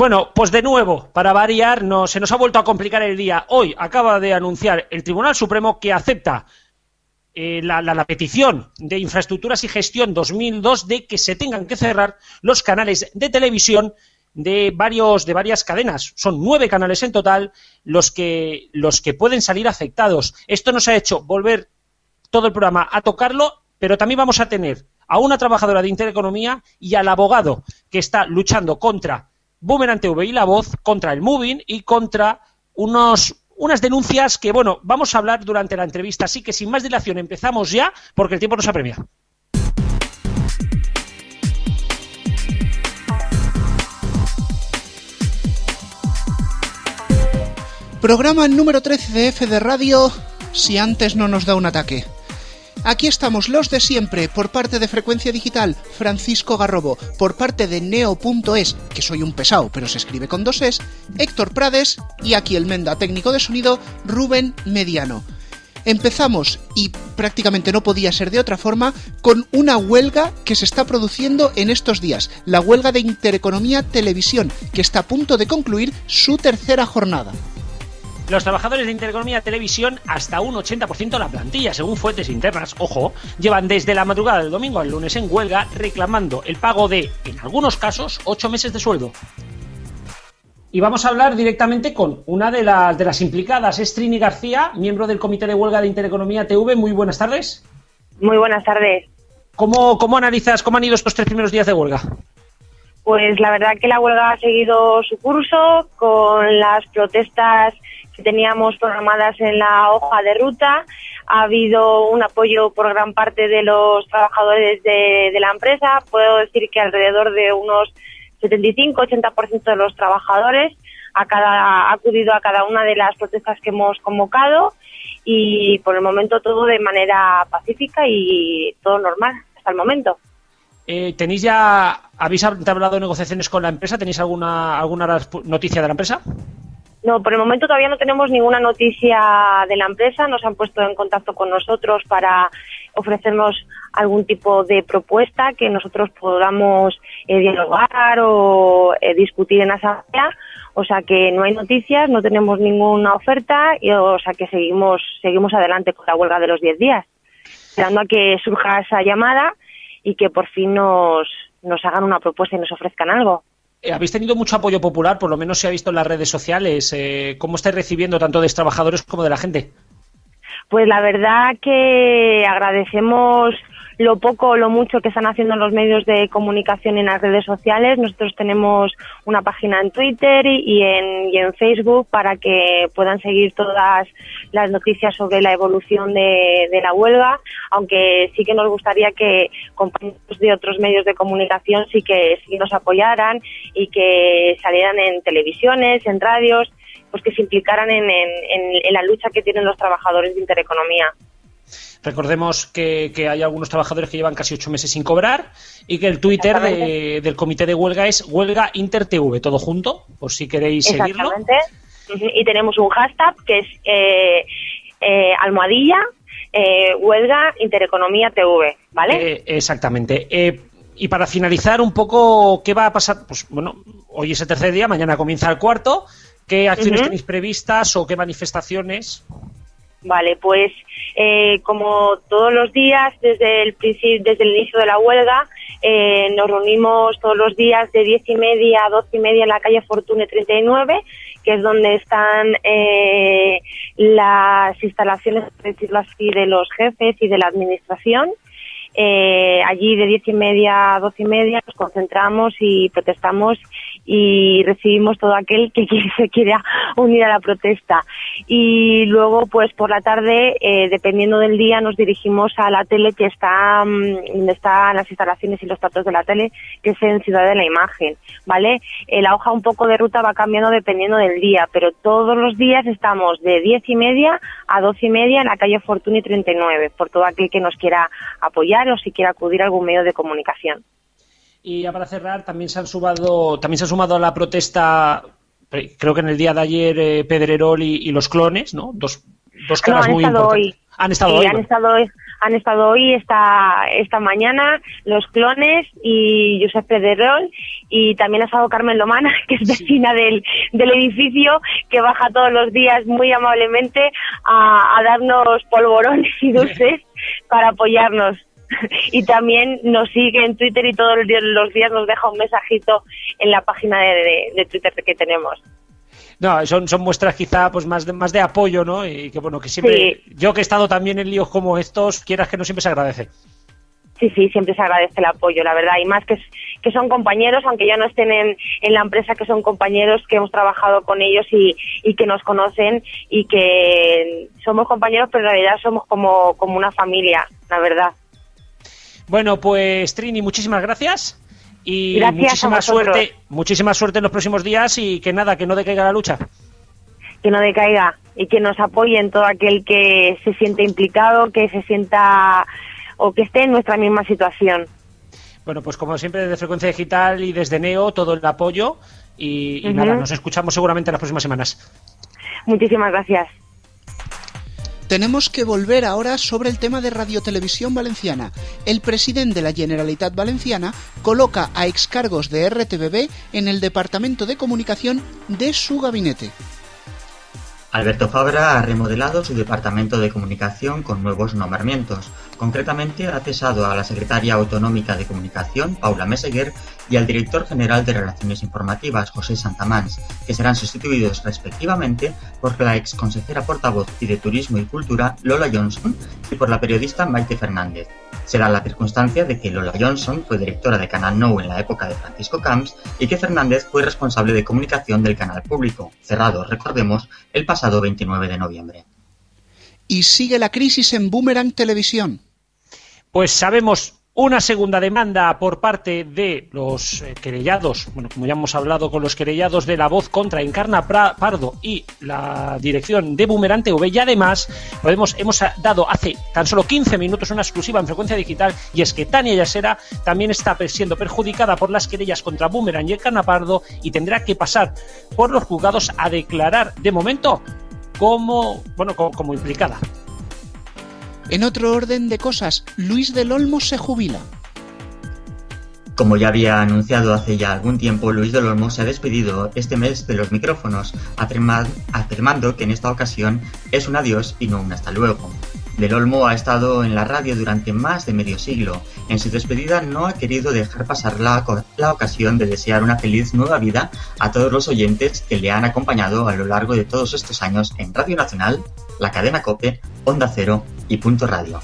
Bueno, pues de nuevo, para variar, se nos ha vuelto a complicar el día. Hoy acaba de anunciar el Tribunal Supremo que acepta la petición de Infraestructuras y Gestión 2002 de que se tengan que cerrar los canales de televisión de varias cadenas. Son 9 canales en total los que pueden salir afectados. Esto nos ha hecho volver todo el programa a tocarlo, pero también vamos a tener a una trabajadora de Intereconomía y al abogado que está luchando contra Boomerang TV y La Voz, contra el Moving y contra unas denuncias que, bueno, vamos a hablar durante la entrevista. Así que sin más dilación empezamos ya, porque el tiempo nos apremia. Programa número 13 de F de Radio, si antes no nos da un ataque. Aquí estamos los de siempre, por parte de Frecuencia Digital, Francisco Garrobo, por parte de Neo.es, que soy un pesado, pero se escribe con 2 es, Héctor Prades, y aquí el menda técnico de sonido, Rubén Mediano. Empezamos, y prácticamente no podía ser de otra forma, con una huelga que se está produciendo en estos días, la huelga de Intereconomía Televisión, que está a punto de concluir su tercera jornada. Los trabajadores de Intereconomía Televisión, hasta un 80% de la plantilla, según fuentes internas, ojo, llevan desde la madrugada del domingo al lunes en huelga reclamando el pago de, en algunos casos, 8 meses de sueldo. Y vamos a hablar directamente con una de las implicadas, es Trini García, miembro del Comité de Huelga de Intereconomía TV. Muy buenas tardes. Muy buenas tardes. ¿Cómo analizas, cómo han ido estos 3 primeros días de huelga? Pues la verdad que la huelga ha seguido su curso con las protestas que teníamos programadas en la hoja de ruta. Ha habido un apoyo por gran parte de los trabajadores de la empresa. Puedo decir que alrededor de unos 75-80% de los trabajadores ha acudido a cada una de las protestas que hemos convocado, y por el momento todo de manera pacífica y todo normal hasta el momento. ¿Habéis hablado de negociaciones con la empresa? ¿Tenéis alguna noticia de la empresa? No, por el momento todavía no tenemos ninguna noticia de la empresa. Nos han puesto en contacto con nosotros para ofrecernos algún tipo de propuesta que nosotros podamos dialogar o discutir en asamblea. O sea que no hay noticias, no tenemos ninguna oferta, o sea que seguimos adelante con la huelga de los 10 días, esperando a que surja esa llamada y que por fin nos hagan una propuesta y nos ofrezcan algo. Habéis tenido mucho apoyo popular, por lo menos se ha visto en las redes sociales. ¿Cómo estáis recibiendo tanto de los trabajadores como de la gente? Pues la verdad que agradecemos lo poco o lo mucho que están haciendo los medios de comunicación en las redes sociales. Nosotros tenemos una página en Twitter y en Facebook para que puedan seguir todas las noticias sobre la evolución de la huelga, aunque sí que nos gustaría que compañeros de otros medios de comunicación sí que nos apoyaran y que salieran en televisiones, en radios, pues que se implicaran en la lucha que tienen los trabajadores de Intereconomía. Recordemos que hay algunos trabajadores que llevan casi 8 meses sin cobrar y que el Twitter del Comité de Huelga es Huelga InterTV, todo junto, por si queréis seguirlo. Exactamente. Y tenemos un hashtag que es almohadilla Huelga Intereconomía TV, ¿vale? Exactamente. Y para finalizar un poco, ¿qué va a pasar? Pues bueno, hoy es el tercer día, mañana comienza el cuarto. ¿Qué acciones tenéis previstas o qué manifestaciones? Vale, pues como todos los días desde el inicio de la huelga, nos reunimos todos los días de 10:30 a 12:30 en la calle Fortuny 39, que es donde están las instalaciones, por decirlo así, de los jefes y de la administración. Allí de 10:30 a 12:30 nos concentramos y protestamos y recibimos todo aquel que se quiera unir a la protesta. Y luego, pues por la tarde, dependiendo del día, nos dirigimos a la tele que está donde están las instalaciones y los datos de la tele, que es en Ciudad de la Imagen, ¿vale? La hoja un poco de ruta va cambiando dependiendo del día, pero todos los días estamos de 10:30 a 12:30 en la calle Fortuny 39, por todo aquel que nos quiera apoyar o si quiere acudir a algún medio de comunicación. Y ya para cerrar, también se han sumado a la protesta, creo que en el día de ayer, Pedrerol y los clones, ¿no? Dos caras muy importantes. Han estado hoy. han estado hoy, esta mañana, los clones y Josep Pedrerol, y también ha estado Carmen Lomana, que es vecina del edificio, que baja todos los días muy amablemente a darnos polvorones y dulces para apoyarnos. Y también nos sigue en Twitter y todos los días nos deja un mensajito en la página de Twitter que tenemos. No, son muestras quizá pues más de apoyo, ¿no? Y que bueno, que siempre, sí. Yo que he estado también en líos como estos, quieras que no, siempre se agradece. Sí, siempre se agradece el apoyo, la verdad, y más que son compañeros, aunque ya no estén en la empresa, que son compañeros que hemos trabajado con ellos y que nos conocen y que somos compañeros, pero en realidad somos como una familia, la verdad. Bueno, pues Trini, muchísimas gracias. Y gracias, muchísima suerte en los próximos días y que no decaiga la lucha. Que no decaiga y que nos apoyen todo aquel que se siente implicado, que se sienta o que esté en nuestra misma situación. Bueno, pues como siempre desde Frecuencia Digital y desde Neo todo el apoyo y nada, nos escuchamos seguramente en las próximas semanas. Muchísimas gracias. Tenemos que volver ahora sobre el tema de Radiotelevisión Valenciana. El presidente de la Generalitat Valenciana coloca a excargos de RTVB en el Departamento de Comunicación de su gabinete. Alberto Fabra ha remodelado su departamento de comunicación con nuevos nombramientos. Concretamente, ha cesado a la secretaria autonómica de comunicación, Paula Meseguer, y al director general de Relaciones Informativas, José Santamans, que serán sustituidos respectivamente por la exconsejera portavoz y de Turismo y Cultura, Lola Johnson, y por la periodista Maite Fernández. Se da la circunstancia de que Lola Johnson fue directora de Canal Nou en la época de Francisco Camps y que Fernández fue responsable de comunicación del canal público, cerrado, recordemos, el pasado 29 de noviembre. Y sigue la crisis en Boomerang Televisión. Pues sabemos una segunda demanda por parte de los querellados, bueno, como ya hemos hablado con los querellados de La Voz contra Encarna Pardo y la dirección de Boomerang TV, y además hemos dado hace tan solo 15 minutos una exclusiva en Frecuencia Digital, y es que Tania Yasera también está siendo perjudicada por las querellas contra Boomerang y Encarna Pardo y tendrá que pasar por los juzgados a declarar de momento como implicada. En otro orden de cosas, Luis del Olmo se jubila. Como ya había anunciado hace ya algún tiempo, Luis del Olmo se ha despedido este mes de los micrófonos, afirmando que en esta ocasión es un adiós y no un hasta luego. Del Olmo ha estado en la radio durante más de medio siglo. En su despedida no ha querido dejar pasar la ocasión de desear una feliz nueva vida a todos los oyentes que le han acompañado a lo largo de todos estos años en Radio Nacional, la cadena COPE, Onda Cero y Punto Radio.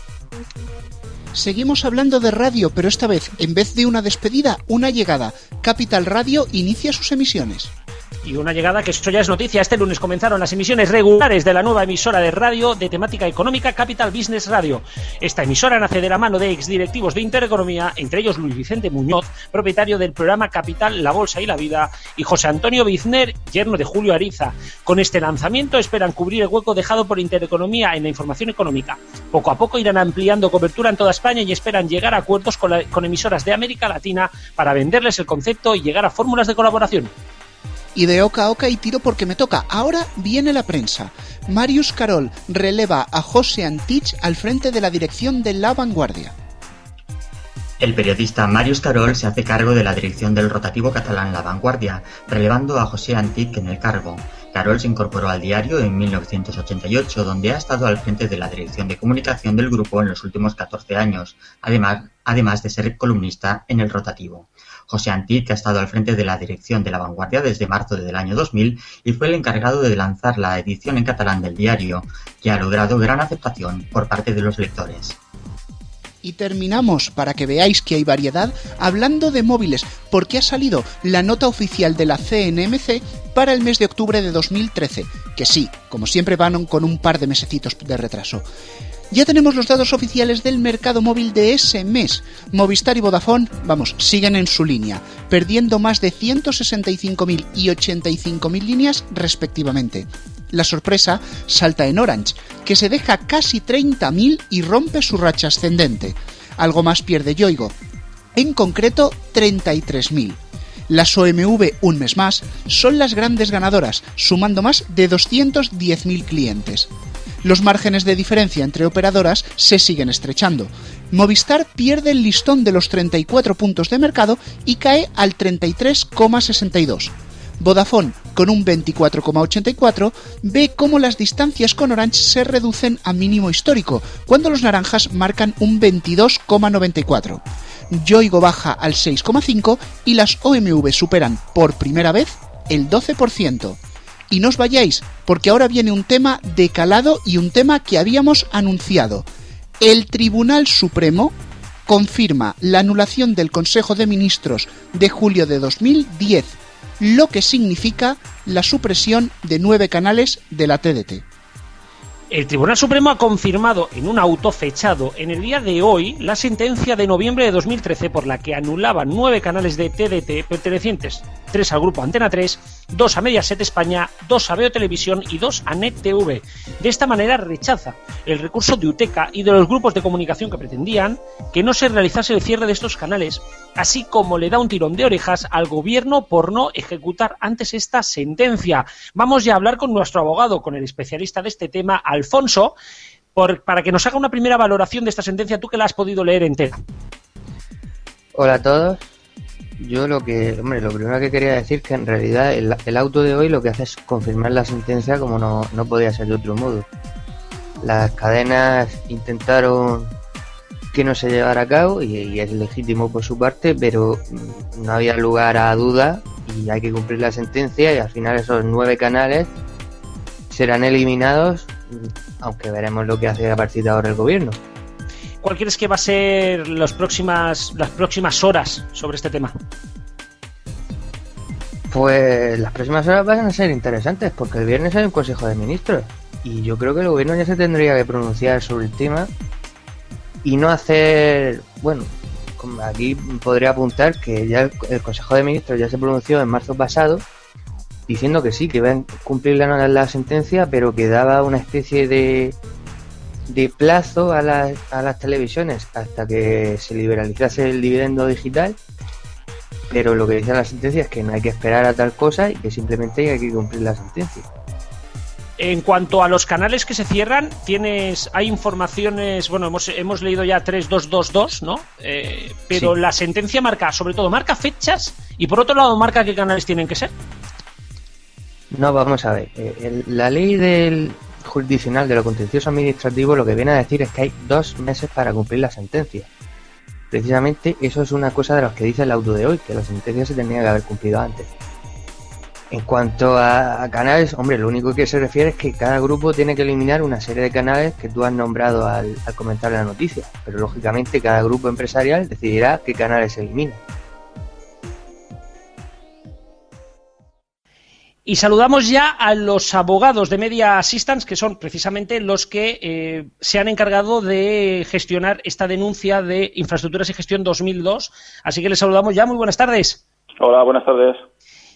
Seguimos hablando de radio, pero esta vez, en vez de una despedida, una llegada. Capital Radio inicia sus emisiones. Y una llegada que esto ya es noticia. Este lunes comenzaron las emisiones regulares de la nueva emisora de radio de temática económica Capital Business Radio. Esta emisora nace de la mano de exdirectivos de Intereconomía, entre ellos Luis Vicente Muñoz, propietario del programa Capital, La Bolsa y la Vida, y José Antonio Bizner, yerno de Julio Ariza. Con este lanzamiento esperan cubrir el hueco dejado por Intereconomía en la información económica. Poco a poco irán ampliando cobertura en toda España y esperan llegar a acuerdos con emisoras de América Latina para venderles el concepto y llegar a fórmulas de colaboración. Y de oca a oca y tiro porque me toca. Ahora viene la prensa. Màrius Carol releva a José Antich al frente de la dirección de La Vanguardia. El periodista Màrius Carol se hace cargo de la dirección del rotativo catalán La Vanguardia, relevando a José Antich en el cargo. Carol se incorporó al diario en 1988, donde ha estado al frente de la dirección de comunicación del grupo en los últimos 14 años, además de ser columnista en el rotativo. José Antich ha estado al frente de la dirección de La Vanguardia desde marzo del año 2000 y fue el encargado de lanzar la edición en catalán del diario, que ha logrado gran aceptación por parte de los lectores. Y terminamos, para que veáis que hay variedad, hablando de móviles, porque ha salido la nota oficial de la CNMC para el mes de octubre de 2013, que sí, como siempre van con un par de mesecitos de retraso. Ya tenemos los datos oficiales del mercado móvil de ese mes. Movistar y Vodafone, siguen en su línea, perdiendo más de 165.000 y 85.000 líneas respectivamente. La sorpresa salta en Orange, que se deja casi 30.000 y rompe su racha ascendente. Algo más pierde Yoigo, en concreto 33.000. Las OMV, un mes más, son las grandes ganadoras, sumando más de 210.000 clientes. Los márgenes de diferencia entre operadoras se siguen estrechando. Movistar pierde el listón de los 34 puntos de mercado y cae al 33,62. Vodafone, con un 24,84, ve cómo las distancias con Orange se reducen a mínimo histórico, cuando los naranjas marcan un 22,94. Yoigo baja al 6,5 y las OMV superan por primera vez el 12%. Y no os vayáis, porque ahora viene un tema de calado y un tema que habíamos anunciado. El Tribunal Supremo confirma la anulación del Consejo de Ministros de julio de 2010, lo que significa la supresión de 9 canales de la TDT. El Tribunal Supremo ha confirmado en un auto fechado en el día de hoy la sentencia de noviembre de 2013 por la que anulaba 9 canales de TDT pertenecientes, 3 al grupo Antena 3, 2 a Mediaset España, 2 a Veo Televisión y 2 a Net TV. De esta manera rechaza el recurso de UTECA y de los grupos de comunicación que pretendían que no se realizase el cierre de estos canales, así como le da un tirón de orejas al gobierno por no ejecutar antes esta sentencia. Vamos ya a hablar con nuestro abogado, con el especialista de este tema, Alfonso, para que nos haga una primera valoración de esta sentencia, tú que la has podido leer entera. Hola a todos. Yo lo primero que quería decir que en realidad el auto de hoy lo que hace es confirmar la sentencia como no podía ser de otro modo. Las cadenas intentaron que no se llevara a cabo y es legítimo por su parte, pero no había lugar a duda y hay que cumplir la sentencia y al final esos 9 canales serán eliminados, aunque veremos lo que hace a partir de ahora el gobierno. ¿Cuál crees que va a ser las próximas horas sobre este tema? Pues las próximas horas van a ser interesantes porque el viernes hay un Consejo de Ministros y yo creo que el gobierno ya se tendría que pronunciar sobre el tema y no hacer, como aquí podría apuntar que ya el Consejo de Ministros ya se pronunció en marzo pasado diciendo que sí, que iban a cumplir la sentencia, pero que daba una especie de plazo a las televisiones hasta que se liberalizase el dividendo digital, pero lo que dice la sentencia es que no hay que esperar a tal cosa y que simplemente hay que cumplir la sentencia. En cuanto a los canales que se cierran, hay informaciones, hemos leído ya 3222, ¿no? Pero sí. La sentencia marca fechas y por otro lado marca qué canales tienen que ser. No, vamos a ver, la ley del jurisdiccional de lo contencioso administrativo lo que viene a decir es que hay 2 meses para cumplir la sentencia. Precisamente eso es una cosa de los que dice el auto de hoy, que la sentencia se tenía que haber cumplido antes. En cuanto a canales, lo único que se refiere es que cada grupo tiene que eliminar una serie de canales que tú has nombrado al comentar la noticia, pero lógicamente cada grupo empresarial decidirá qué canales se eliminan. Y saludamos ya a los abogados de Media Assistance, que son precisamente los que se han encargado de gestionar esta denuncia de Infraestructuras y Gestión 2002. Así que les saludamos ya. Muy buenas tardes. Hola, buenas tardes.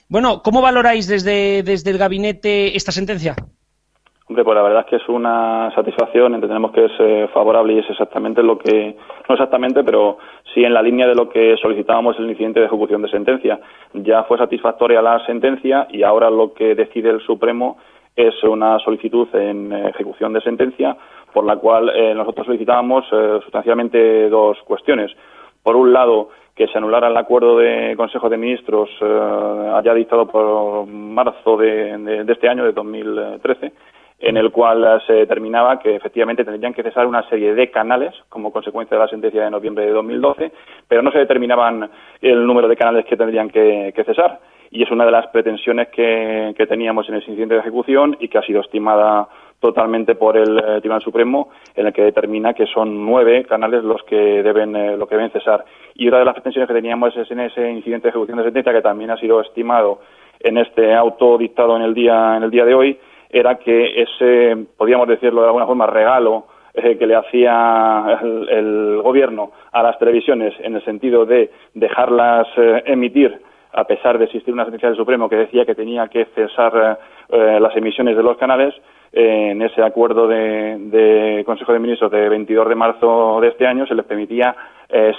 Bueno, ¿cómo valoráis desde el gabinete esta sentencia? Hombre, pues la verdad es que es una satisfacción, entendemos que es favorable y es exactamente lo que, no exactamente, pero sí en la línea de lo que solicitábamos en el incidente de ejecución de sentencia. Ya fue satisfactoria la sentencia y ahora lo que decide el Supremo es una solicitud en ejecución de sentencia, por la cual nosotros solicitábamos sustancialmente 2 cuestiones. Por un lado, que se anulara el acuerdo de Consejo de Ministros allá dictado por marzo de este año, de 2013, en el cual se determinaba que efectivamente tendrían que cesar una serie de canales como consecuencia de la sentencia de noviembre de 2012, pero no se determinaban el número de canales que tendrían que cesar. Y es una de las pretensiones que teníamos en ese incidente de ejecución y que ha sido estimada totalmente por el Tribunal Supremo, en el que determina que son 9 canales los que deben cesar. Y otra de las pretensiones que teníamos es en ese incidente de ejecución de sentencia, que también ha sido estimado en este auto dictado en el día de hoy, era que ese, podríamos decirlo de alguna forma, regalo que le hacía el gobierno a las televisiones en el sentido de dejarlas emitir a pesar de existir una sentencia del Supremo que decía que tenía que cesar las emisiones de los canales, en ese acuerdo de Consejo de Ministros de 22 de marzo de este año se les permitía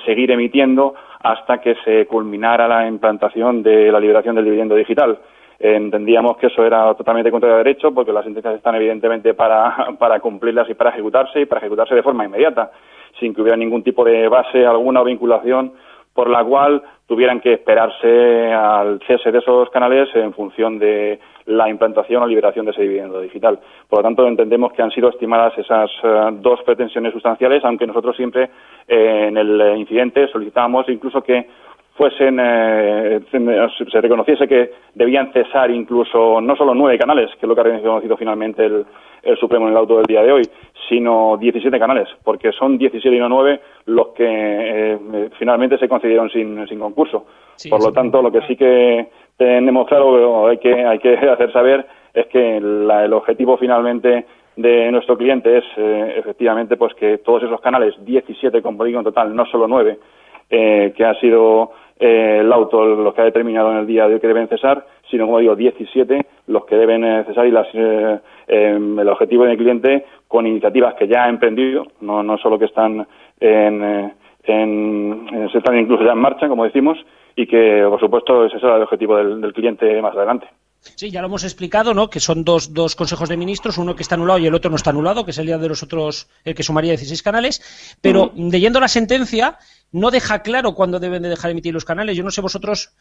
seguir emitiendo hasta que se culminara la implantación de la liberación del dividendo digital. Entendíamos que eso era totalmente contra el derecho, porque las sentencias están evidentemente para cumplirlas y para ejecutarse de forma inmediata, sin que hubiera ningún tipo de base alguna o vinculación por la cual tuvieran que esperarse al cese de esos canales en función de la implantación o liberación de ese dividendo digital. Por lo tanto, entendemos que han sido estimadas esas dos pretensiones sustanciales, aunque nosotros siempre en el incidente solicitábamos incluso que fuesen, se reconociese que debían cesar incluso no solo 9 canales, que es lo que ha reconocido finalmente el Supremo en el auto del día de hoy, sino 17 canales, porque son 17 y no 9 los que finalmente se concedieron sin concurso. Sí, por lo tanto, lo que sí que tenemos claro, hay que hacer saber, es que el objetivo finalmente de nuestro cliente es efectivamente pues que todos esos canales, 17 como digo en total, no solo 9, que ha sido el auto los que ha determinado en el día de hoy que deben cesar, sino como digo 17 los que deben cesar, y el objetivo del cliente con iniciativas que ya ha emprendido, no solo que están están incluso ya en marcha, como decimos, y que por supuesto ese será el objetivo del cliente más adelante. Sí, ya lo hemos explicado, ¿no? Que son dos consejos de ministros, uno que está anulado y el otro no está anulado, que es el día de los otros, el que sumaría 16 canales, pero leyendo la sentencia no deja claro cuándo deben de dejar emitir los canales. Yo no sé vosotros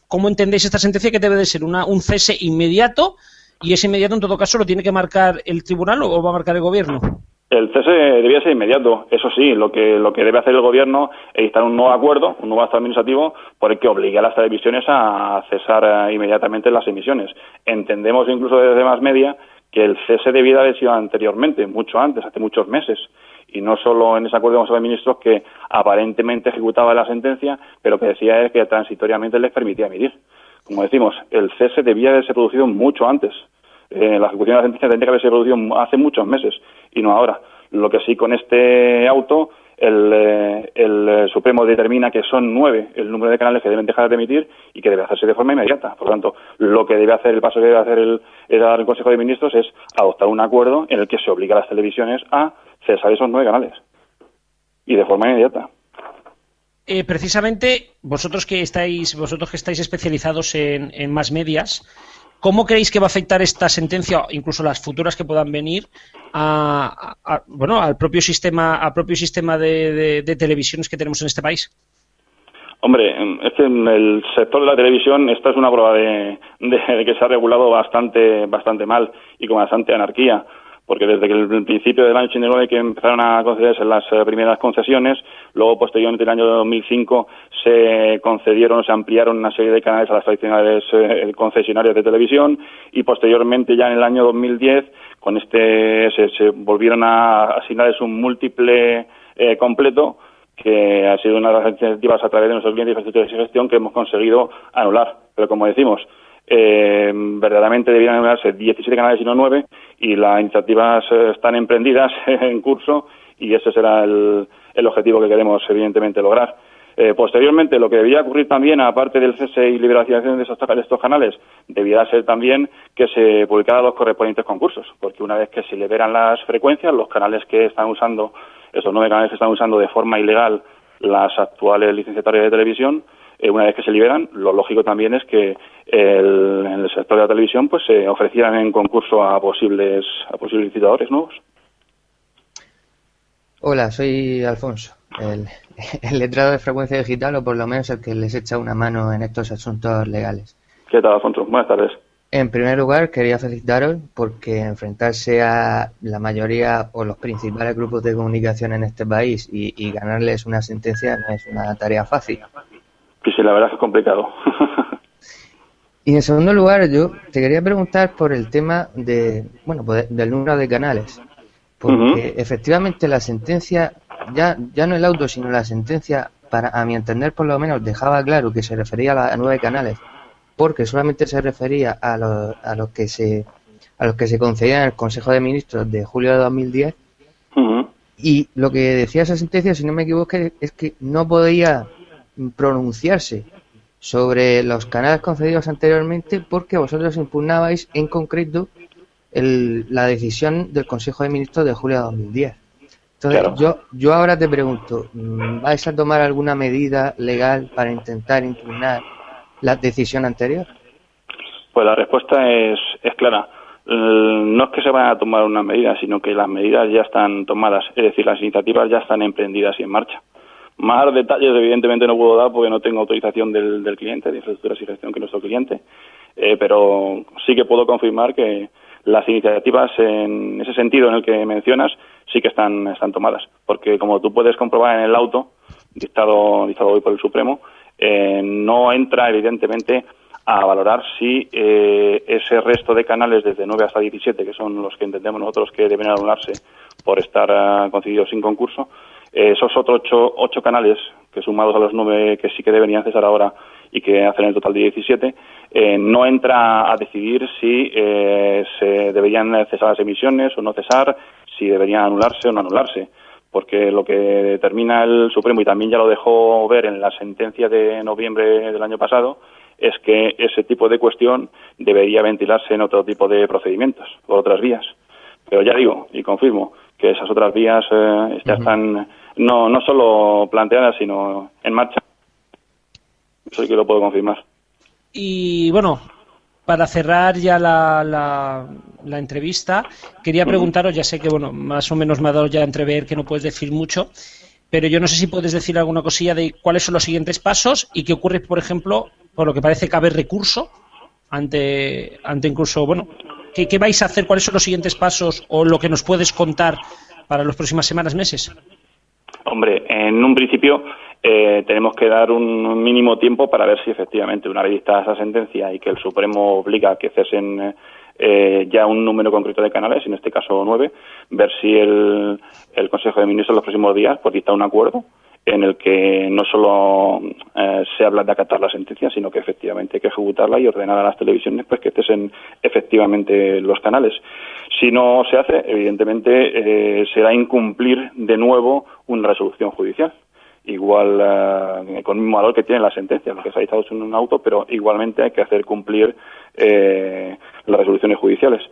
cómo entendéis esta sentencia, que debe de ser un cese inmediato, y ese inmediato en todo caso lo tiene que marcar el tribunal o va a marcar el gobierno. El cese debía ser inmediato. Eso sí, lo que debe hacer el gobierno es dictar un nuevo acuerdo, un nuevo acto administrativo, por el que obligue a las televisiones a cesar inmediatamente las emisiones. Entendemos incluso desde Más Media que el cese debía haber sido anteriormente, mucho antes, hace muchos meses, y no solo en ese acuerdo de Consejo de Ministros que aparentemente ejecutaba la sentencia, pero que decía que transitoriamente les permitía emitir. Como decimos, el cese debía haberse producido mucho antes. La ejecución de la sentencia tendría que haberse producido hace muchos meses y no ahora. Lo que sí, con este auto el Supremo determina que son 9 el número de canales que deben dejar de emitir y que debe hacerse de forma inmediata. Por lo tanto, lo que debe hacer, el paso que debe hacer el Consejo de Ministros es adoptar un acuerdo en el que se obliga a las televisiones a cesar esos 9 canales y de forma inmediata. Precisamente vosotros que estáis especializados en más medias, ¿cómo creéis que va a afectar esta sentencia, incluso las futuras que puedan venir, al propio sistema de televisiones que tenemos en este país? Hombre, es que en el sector de la televisión esta es una prueba de que se ha regulado bastante mal y con bastante anarquía, porque desde que el principio del año 89 que empezaron a concederse las primeras concesiones, luego posteriormente en el año 2005 se ampliaron una serie de canales a las tradicionales concesionarias de televisión, y posteriormente ya en el año 2010 con se volvieron a asignarles un múltiple completo, que ha sido una de las iniciativas a través de nuestros clientes de gestión que hemos conseguido anular. Pero como decimos, verdaderamente debieran anularse 17 canales y no 9, y las iniciativas están emprendidas en curso, y ese será el objetivo que queremos evidentemente lograr. Posteriormente, lo que debía ocurrir también, aparte del cese y liberación de estos canales, debía ser también que se publicaran los correspondientes concursos, porque una vez que se liberan las frecuencias, los canales que están usando, esos 9 canales que están usando de forma ilegal las actuales licenciatarias de televisión, una vez que se liberan, lo lógico también es que en el sector de la televisión pues se ofrecieran en concurso a posibles licitadores nuevos. Hola, soy Alfonso, el letrado de Frecuencia Digital, o por lo menos el que les echa una mano en estos asuntos legales. ¿Qué tal, Alfonso? Buenas tardes. En primer lugar, quería felicitaros porque enfrentarse a la mayoría o los principales grupos de comunicación en este país y ganarles una sentencia no es una tarea fácil. Sí, la verdad es que es complicado. Y en segundo lugar, yo te quería preguntar por el tema del número de canales. Porque efectivamente la sentencia, ya no el auto, sino la sentencia, a mi entender por lo menos, dejaba claro que se refería a 9 canales, porque solamente se refería a los que se concedían en el Consejo de Ministros de julio de 2010. Y lo que decía esa sentencia, si no me equivoco, es que no podía pronunciarse sobre los canales concedidos anteriormente porque vosotros impugnabais en concreto la decisión del Consejo de Ministros de julio de 2010. Entonces, claro, yo ahora te pregunto, ¿vais a tomar alguna medida legal para intentar impugnar la decisión anterior? Pues la respuesta es clara. No es que se vayan a tomar unas medidas, sino que las medidas ya están tomadas, es decir, las iniciativas ya están emprendidas y en marcha. Más detalles, evidentemente, no puedo dar porque no tengo autorización del cliente, de infraestructuras y gestión, que es nuestro cliente, pero sí que puedo confirmar que las iniciativas en ese sentido en el que mencionas sí que están tomadas, porque como tú puedes comprobar en el auto dictado hoy por el Supremo, no entra, evidentemente, a valorar si ese resto de canales desde 9 hasta 17, que son los que entendemos nosotros que deben anularse por estar concedidos sin concurso, esos otros 8 canales, que sumados a los 9 que sí que deberían cesar ahora y que hacen el total de 17, no entra a decidir si se deberían cesar las emisiones o no cesar, si deberían anularse o no anularse, porque lo que determina el Supremo, y también ya lo dejó ver en la sentencia de noviembre del año pasado, es que ese tipo de cuestión debería ventilarse en otro tipo de procedimientos, por otras vías. Pero ya digo, y confirmo, que esas otras vías ya están no solo planteadas, sino en marcha. Eso sí que lo puedo confirmar. Y bueno, para cerrar ya la entrevista, quería preguntaros, ya sé que bueno, más o menos me ha dado ya a entrever que no puedes decir mucho, pero yo no sé si puedes decir alguna cosilla de cuáles son los siguientes pasos y qué ocurre, por ejemplo, por lo que parece que haber recurso ante incluso, bueno, ¿qué vais a hacer? ¿Cuáles son los siguientes pasos o lo que nos puedes contar para las próximas semanas, meses? Hombre, en un principio tenemos que dar un mínimo tiempo para ver si efectivamente, una vez dictada esa sentencia y que el Supremo obliga a que cesen ya un número concreto de canales, en este caso 9, ver si el Consejo de Ministros en los próximos días pues dicta un acuerdo en el que no solo se habla de acatar la sentencia, sino que efectivamente hay que ejecutarla y ordenar a las televisiones pues que cesen efectivamente los canales. Si no se hace, evidentemente será incumplir de nuevo una resolución judicial. Igual con el mismo valor que tiene la sentencia, porque se ha dictado en un auto, pero igualmente hay que hacer cumplir las resoluciones judiciales.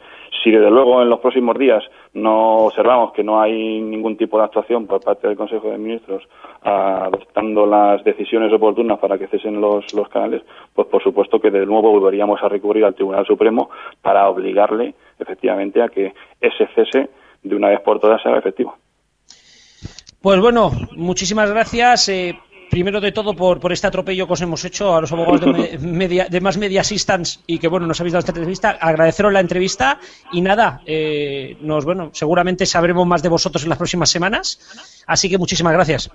Si desde luego en los próximos días no observamos que no hay ningún tipo de actuación por parte del Consejo de Ministros adoptando las decisiones oportunas para que cesen los canales, pues por supuesto que de nuevo volveríamos a recurrir al Tribunal Supremo para obligarle efectivamente a que ese cese de una vez por todas sea efectivo. Pues bueno, muchísimas gracias. Primero de todo por este atropello que os hemos hecho a los abogados de Mass Media Assistance y que bueno nos habéis dado esta entrevista. Agradeceros la entrevista y nada, seguramente sabremos más de vosotros en las próximas semanas. Así que muchísimas gracias.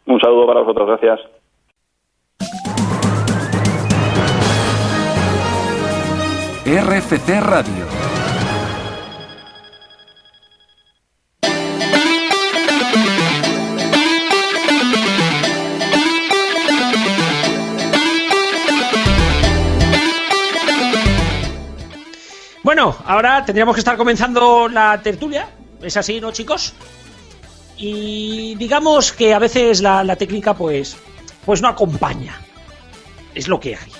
Un saludo para vosotros, gracias. RFC Radio. Bueno, ahora tendríamos que estar comenzando la tertulia, es así, ¿no, chicos? Y digamos que a veces la técnica pues no acompaña, es lo que hay.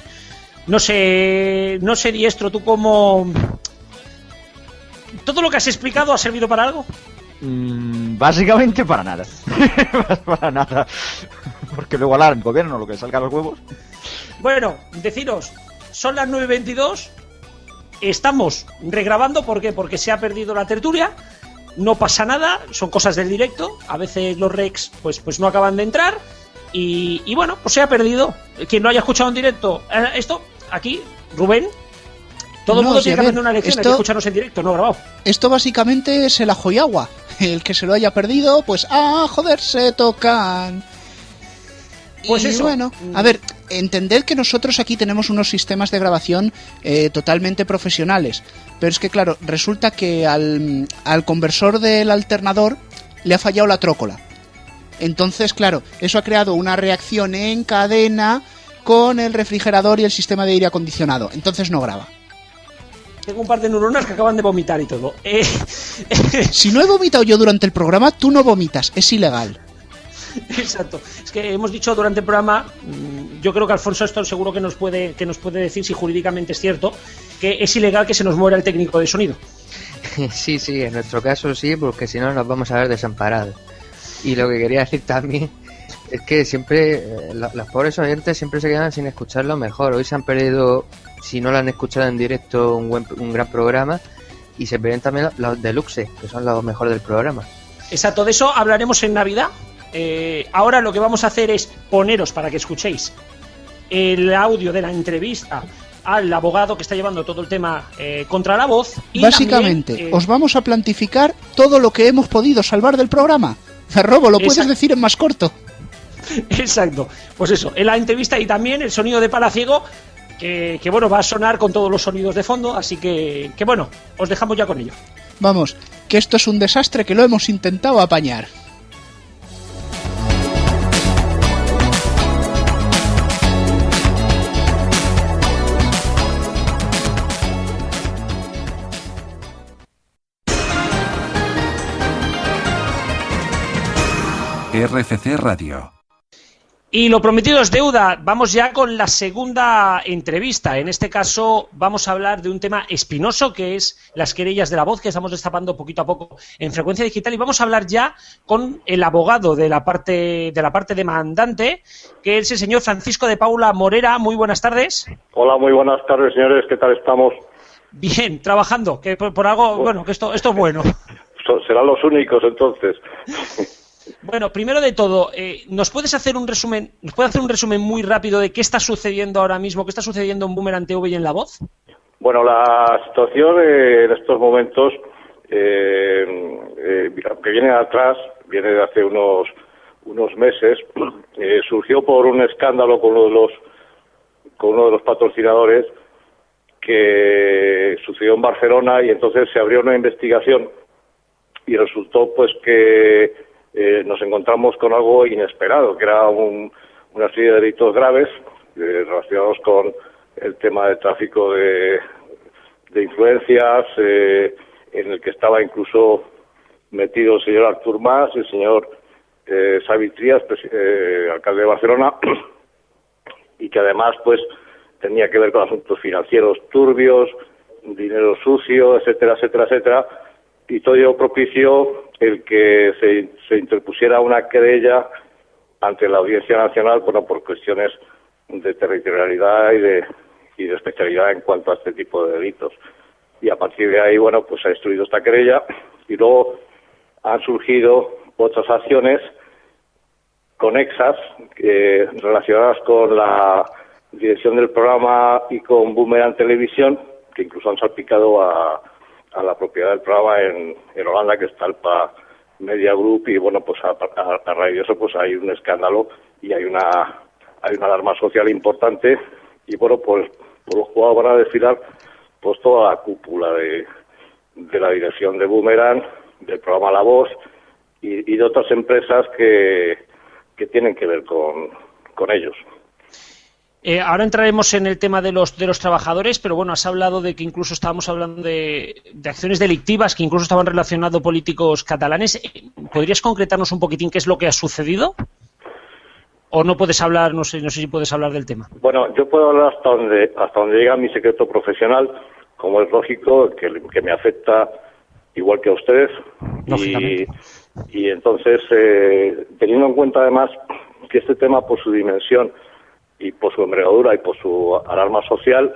No sé, Diestro, ¿tú cómo...? ¿Todo lo que has explicado ha servido para algo? Básicamente para nada. Para nada. Porque luego hablar en gobierno lo que salga a los huevos. Bueno, deciros, son las 9:22. Estamos regrabando, ¿por qué? Porque se ha perdido la tertulia, no pasa nada, son cosas del directo, a veces los recs pues no acaban de entrar y bueno, pues se ha perdido. Quien no haya escuchado en directo esto, aquí, Rubén, todo el mundo tiene que aprender una lección, hay que escucharnos en directo, no grabado. Esto básicamente es el ajo y agua, el que se lo haya perdido, pues joder, se tocan. Pues y eso. Bueno, a ver, entended que nosotros aquí tenemos unos sistemas de grabación totalmente profesionales, pero es que claro, resulta que al conversor del alternador le ha fallado la trócola. Entonces, claro, eso ha creado una reacción en cadena con el refrigerador y el sistema de aire acondicionado. Entonces no graba. Tengo un par de neuronas que acaban de vomitar y todo. Si no he vomitado yo durante el programa, tú no vomitas, es ilegal. Exacto. Es que hemos dicho durante el programa, yo creo que Alfonso esto seguro que nos puede decir si jurídicamente es cierto, que es ilegal que se nos muera el técnico de sonido. Sí, en nuestro caso sí, porque si no nos vamos a ver desamparados. Y lo que quería decir también es que siempre los pobres oyentes siempre se quedan sin escuchar lo mejor. Hoy se han perdido si no la han escuchado en directo, un gran programa. Y se ven también los deluxe, que son los mejores del programa. Exacto, de eso hablaremos en Navidad. Ahora lo que vamos a hacer es poneros para que escuchéis el audio de la entrevista al abogado que está llevando todo el tema contra la voz. Y básicamente, también, os vamos a plantificar todo lo que hemos podido salvar del programa. Garrobo, ¿lo puedes decir en más corto? Exacto, pues eso, en la entrevista y también el sonido de Palaciego, que bueno, va a sonar con todos los sonidos de fondo, así que bueno, os dejamos ya con ello. Vamos, que esto es un desastre que lo hemos intentado apañar. RFC Radio. Y lo prometido es deuda. Vamos ya con la segunda entrevista. En este caso vamos a hablar de un tema espinoso, que es las querellas de la voz, que estamos destapando poquito a poco en Frecuencia Digital, y vamos a hablar ya con el abogado de la parte demandante, que es el señor Francisco de Paula Morera. Muy buenas tardes. Hola, muy buenas tardes, señores. ¿Qué tal estamos? Bien, trabajando, que por algo, bueno, que esto es bueno. Serán los únicos entonces. Bueno, primero de todo, ¿nos puede hacer un resumen muy rápido de qué está sucediendo ahora mismo, qué está sucediendo en Boomerang TV y en La Voz? Bueno, la situación en estos momentos, que viene viene de hace unos meses, surgió por un escándalo con uno de los patrocinadores que sucedió en Barcelona, y entonces se abrió una investigación y resultó pues que nos encontramos con algo inesperado, que era una serie de delitos graves relacionados con el tema de tráfico de influencias, en el que estaba incluso metido el señor Artur Mas, el señor Xavi Trias, alcalde de Barcelona, y que además pues tenía que ver con asuntos financieros turbios, dinero sucio, etcétera, etcétera, etcétera, y todo ello propició el que se interpusiera una querella ante la Audiencia Nacional, bueno, por cuestiones de territorialidad y de especialidad en cuanto a este tipo de delitos. Y a partir de ahí, bueno, pues se ha instruido esta querella, y luego han surgido otras acciones conexas relacionadas con la dirección del programa y con Boomerang Televisión, que incluso han salpicado a la propiedad del programa en Holanda, que es Talpa Media Group, y bueno, pues a raíz de eso pues hay un escándalo y hay una alarma social importante, y bueno, pues por los jugados van a desfilar pues toda la cúpula de la dirección de Boomerang, del programa La Voz y de otras empresas que tienen que ver con ellos. Ahora entraremos en el tema de los trabajadores, pero bueno, has hablado de que incluso estábamos hablando de acciones delictivas que incluso estaban relacionando políticos catalanes. ¿Podrías concretarnos un poquitín qué es lo que ha sucedido? ¿O no puedes hablar, no sé si puedes hablar del tema? Bueno, yo puedo hablar hasta donde llega mi secreto profesional, como es lógico, que me afecta igual que a ustedes. Y entonces, teniendo en cuenta además que este tema, por su dimensión y por su envergadura y por su alarma social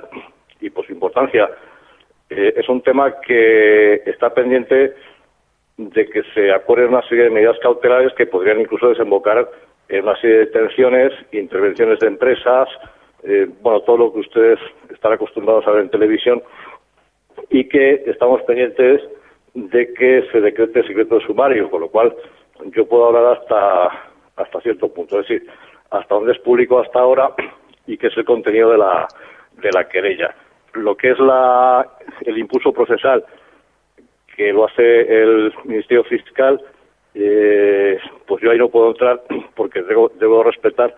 y por su importancia, es un tema que está pendiente de que se acuerden una serie de medidas cautelares que podrían incluso desembocar en una serie de detenciones, intervenciones de empresas, bueno, todo lo que ustedes están acostumbrados a ver en televisión, y que estamos pendientes de que se decrete secreto de sumario, con lo cual yo puedo hablar hasta cierto punto, es decir, hasta donde es público hasta ahora y que es el contenido de la querella. Lo que es el impulso procesal, que lo hace el Ministerio Fiscal, pues yo ahí no puedo entrar porque debo respetar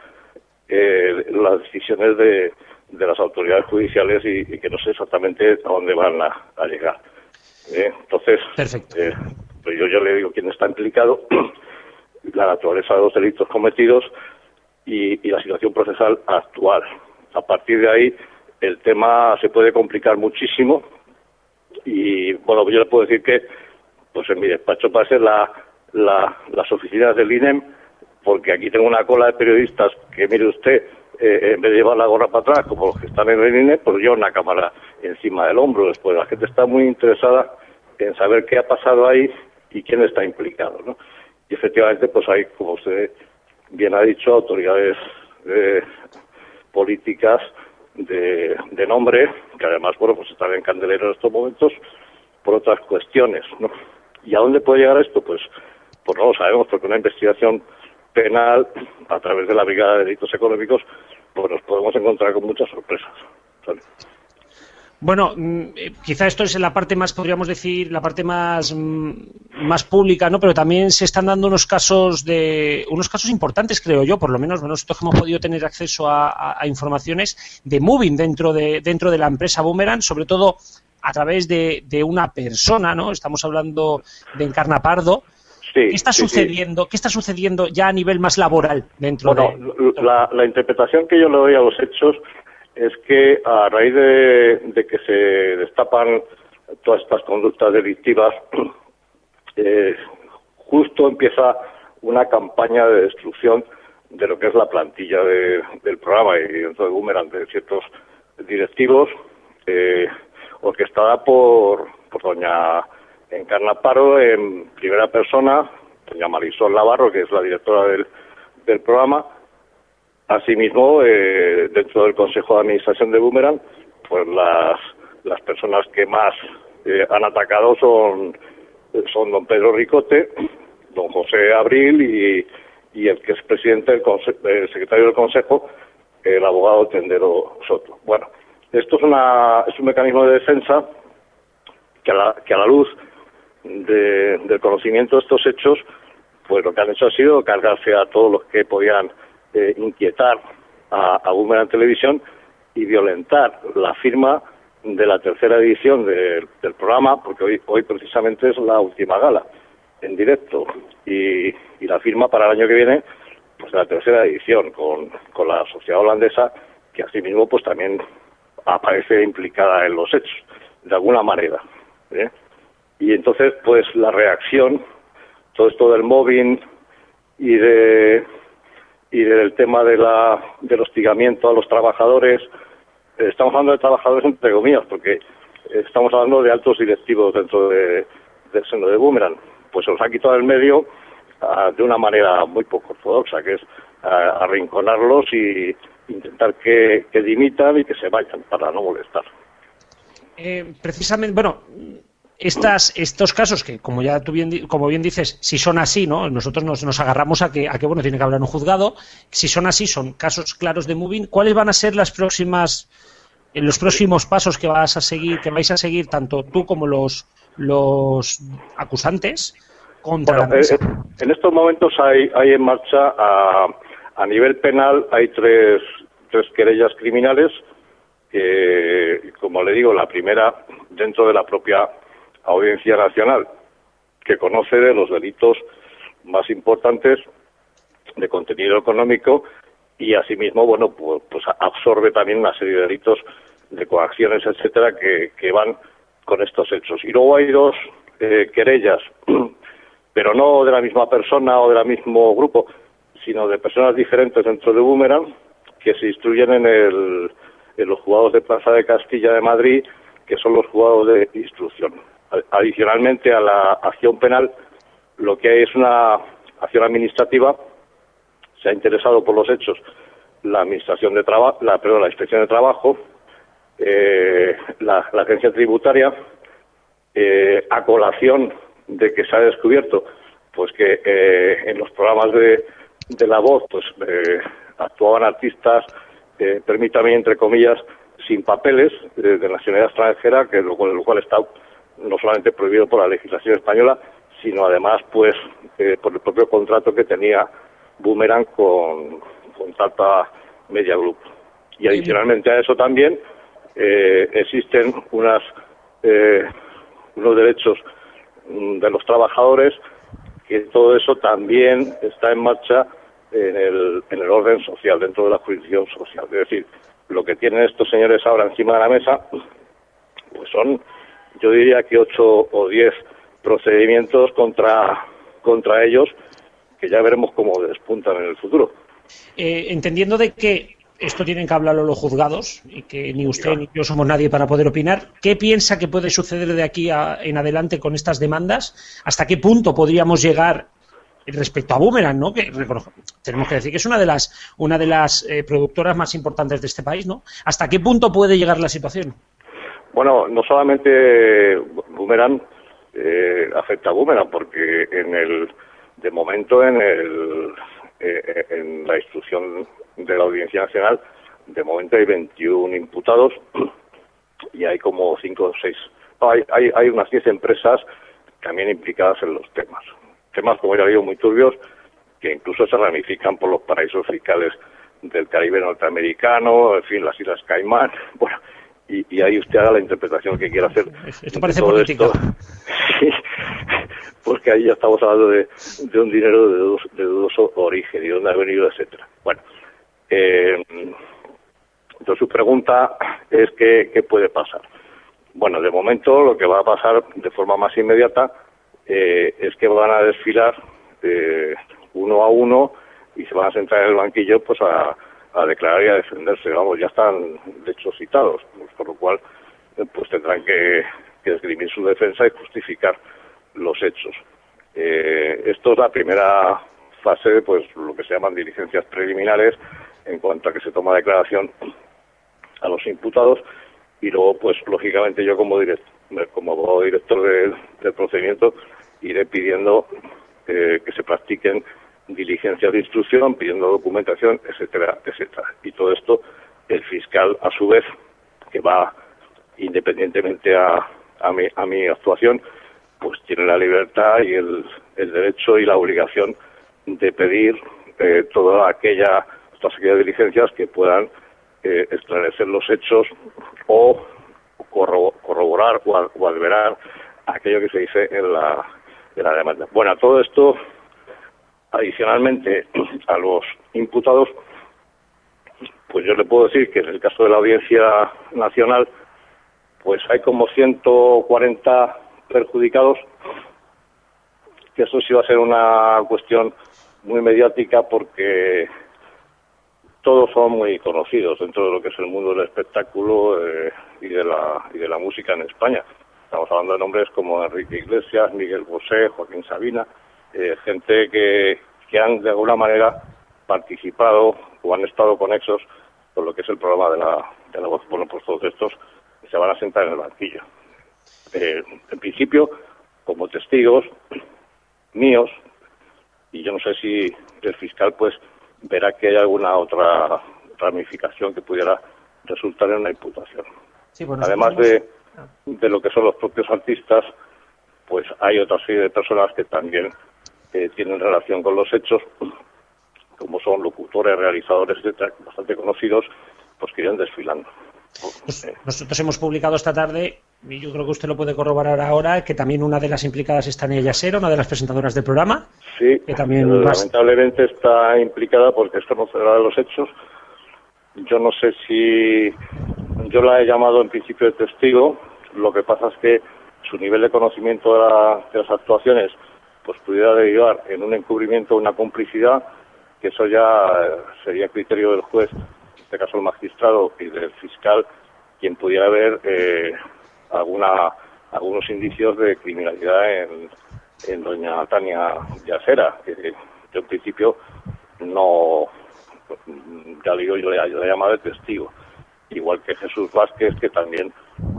las decisiones de las autoridades judiciales y que no sé exactamente a dónde van a llegar. Entonces, pues yo ya le digo quién está implicado, la naturaleza de los delitos cometidos y la situación procesal actual. A partir de ahí, el tema se puede complicar muchísimo y, bueno, yo le puedo decir que, pues en mi despacho parece las oficinas del INEM, porque aquí tengo una cola de periodistas que, mire usted, en vez de llevar la gorra para atrás, como los que están en el INE, pues lleva una cámara encima del hombro. Después la gente está muy interesada en saber qué ha pasado ahí y quién está implicado, ¿no? Y efectivamente, pues hay, como usted bien ha dicho, autoridades políticas de nombre, que además, bueno, pues están en candelero en estos momentos por otras cuestiones, ¿no? ¿Y a dónde puede llegar esto? Pues no lo sabemos, porque una investigación penal, a través de la Brigada de Delitos Económicos, pues nos podemos encontrar con muchas sorpresas, ¿sabes? Bueno, quizá esto es la parte más, podríamos decir, la parte más pública, ¿no? Pero también se están dando unos casos importantes, creo yo, por lo menos nosotros que hemos podido tener acceso a informaciones de moving dentro de la empresa Boomerang, sobre todo a través de una persona, ¿no? Estamos hablando de Encarna Pardo. Sí, ¿Qué está sucediendo? ¿Qué está sucediendo ya a nivel más laboral dentro la interpretación que yo le doy a los hechos es que a raíz de que se destapan todas estas conductas delictivas, justo empieza una campaña de destrucción de lo que es la plantilla del programa y dentro de Boomerang de ciertos directivos, orquestada por doña Encarna Pardo en primera persona, doña Marisol Navarro, que es la directora del programa. Asimismo, dentro del Consejo de Administración de Boomerang, pues las personas que más han atacado son don Pedro Ricote, don José Abril y el que es presidente el secretario del Consejo, el abogado Tendero Soto. Bueno, esto es un mecanismo de defensa que a la luz del conocimiento de estos hechos, pues lo que han hecho ha sido cargarse a todos los que podían inquietar a Boomerang Televisión y violentar la firma de la tercera edición del programa, porque hoy precisamente es la última gala en directo y la firma para el año que viene, pues la tercera edición con la sociedad holandesa, que asimismo pues también aparece implicada en los hechos de alguna manera, ¿eh? Y entonces pues la reacción, todo esto del mobbing y del tema del hostigamiento a los trabajadores, estamos hablando de trabajadores entre comillas, porque estamos hablando de altos directivos dentro del seno de Boomerang, pues se los ha quitado del medio de una manera muy poco ortodoxa, que es arrinconarlos y intentar que dimitan y que se vayan para no molestar. Precisamente, bueno, estos casos que, como bien dices, si son así, ¿no? Nosotros nos agarramos a que bueno, tiene que hablar un juzgado. Si son así, son casos claros de moving. ¿Cuáles van a ser los próximos pasos que vais a seguir tanto tú como los acusantes contra la empresa? En estos momentos hay en marcha a nivel penal hay tres querellas criminales. Como le digo, la primera dentro de la propia Audiencia Nacional, que conoce de los delitos más importantes de contenido económico y asimismo, bueno, pues absorbe también una serie de delitos de coacciones, etcétera, que van con estos hechos. Y luego hay dos querellas, pero no de la misma persona o del mismo grupo, sino de personas diferentes dentro de Boomerang, que se instruyen en los juzgados de Plaza de Castilla de Madrid, que son los juzgados de instrucción. Adicionalmente a la acción penal, lo que hay es una acción administrativa. Se ha interesado por los hechos la Administración de Trabajo, la Inspección de Trabajo, la Agencia Tributaria, a colación de que se ha descubierto pues que en los programas de La Voz pues actuaban artistas, permítame entre comillas, sin papeles, de nacionalidad extranjera, que lo cual está no solamente prohibido por la legislación española, sino además pues por el propio contrato que tenía Boomerang con Tata Media Group. Y adicionalmente a eso también existen unos derechos de los trabajadores, que todo eso también está en marcha en el orden social, dentro de la jurisdicción social. Es decir, lo que tienen estos señores ahora encima de la mesa, pues son, yo diría que 8 o 10 procedimientos contra ellos, que ya veremos cómo despuntan en el futuro. Entendiendo de que esto tienen que hablarlo los juzgados y que ni usted ni yo somos nadie para poder opinar. ¿Qué piensa que puede suceder de aquí en adelante con estas demandas? ¿Hasta qué punto podríamos llegar respecto a Boomerang, ¿no? Que tenemos que decir que es una de las productoras más importantes de este país, ¿no? ¿Hasta qué punto puede llegar la situación? Bueno, no solamente Boomerang afecta a Boomerang, porque de momento en la instrucción de la Audiencia Nacional, de momento hay 21 imputados y hay como 5 o 6. Hay unas 10 empresas también implicadas en los temas. Temas, como ya digo, muy turbios, que incluso se ramifican por los paraísos fiscales del Caribe norteamericano, en fin, las Islas Caimán. Bueno, y ahí usted haga la interpretación que quiera hacer. Esto parece política. Sí, porque ahí ya estamos hablando de un dinero de dudoso origen y de dónde ha venido, etcétera. Bueno, entonces su pregunta es ¿qué puede pasar? Bueno, de momento lo que va a pasar de forma más inmediata es que van a desfilar uno a uno y se van a sentar en el banquillo pues a declarar y a defenderse. Vamos, ya están de hecho citados, pues, por lo cual pues tendrán que esgrimir su defensa y justificar los hechos. Esto es la primera fase, pues lo que se llaman diligencias preliminares, en cuanto a que se toma declaración a los imputados, y luego pues lógicamente yo como abogado director del procedimiento iré pidiendo que se practiquen diligencias de instrucción, pidiendo documentación, etcétera, etcétera. Y todo esto el fiscal, a su vez, que va independientemente a mi actuación, pues tiene la libertad y el derecho y la obligación de pedir todas aquellas diligencias que puedan esclarecer los hechos o corroborar o alberar aquello que se dice en la demanda. Bueno, todo esto, adicionalmente a los imputados, pues yo le puedo decir que en el caso de la Audiencia Nacional, pues hay como 140 perjudicados, que eso sí va a ser una cuestión muy mediática porque todos son muy conocidos dentro de lo que es el mundo del espectáculo y de la música en España. Estamos hablando de nombres como Enrique Iglesias, Miguel Bosé, Joaquín Sabina, gente que han de alguna manera participado o han estado conexos con lo que es el programa de la voz. Bueno, pues todos estos se van a sentar en el banquillo. En principio, como testigos míos, y yo no sé si el fiscal pues verá que hay alguna otra ramificación que pudiera resultar en una imputación. Sí, bueno, además de lo que son los propios artistas, pues hay otra serie de personas que también tienen relación con los hechos, como son locutores, realizadores, etcétera, bastante conocidos, pues que irán desfilando. Nosotros hemos publicado esta tarde, y yo creo que usted lo puede corroborar ahora, que también una de las implicadas es Tania Yasera, una de las presentadoras del programa. Sí, que también lamentablemente está implicada porque es conocedora de los hechos. Yo no sé si yo la he llamado en principio de testigo, lo que pasa es que su nivel de conocimiento de las actuaciones pues pudiera derivar en un encubrimiento o una complicidad, que eso ya sería criterio del juez, en este caso el magistrado, y del fiscal, quien pudiera ver algunos indicios de criminalidad en doña Tania Yasera, que yo en principio no, ya digo, yo le he llamado de testigo, igual que Jesús Vázquez, que también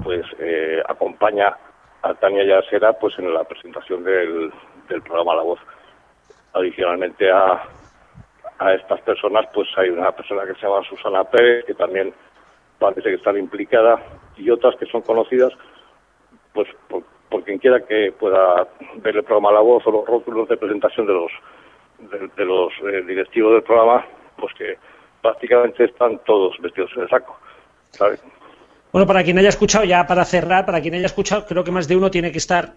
pues acompaña a Tania Yasera pues en la presentación del programa La Voz. Adicionalmente a estas personas pues hay una persona que se llama Susana Pérez, que también parece que está implicada, y otras que son conocidas pues por quien quiera que pueda ver el programa La Voz o los rótulos de presentación de los directivos del programa, pues que prácticamente están todos vestidos de saco, ¿sabes? Bueno, para quien haya escuchado, ya para cerrar, para quien haya escuchado, creo que más de uno tiene que estar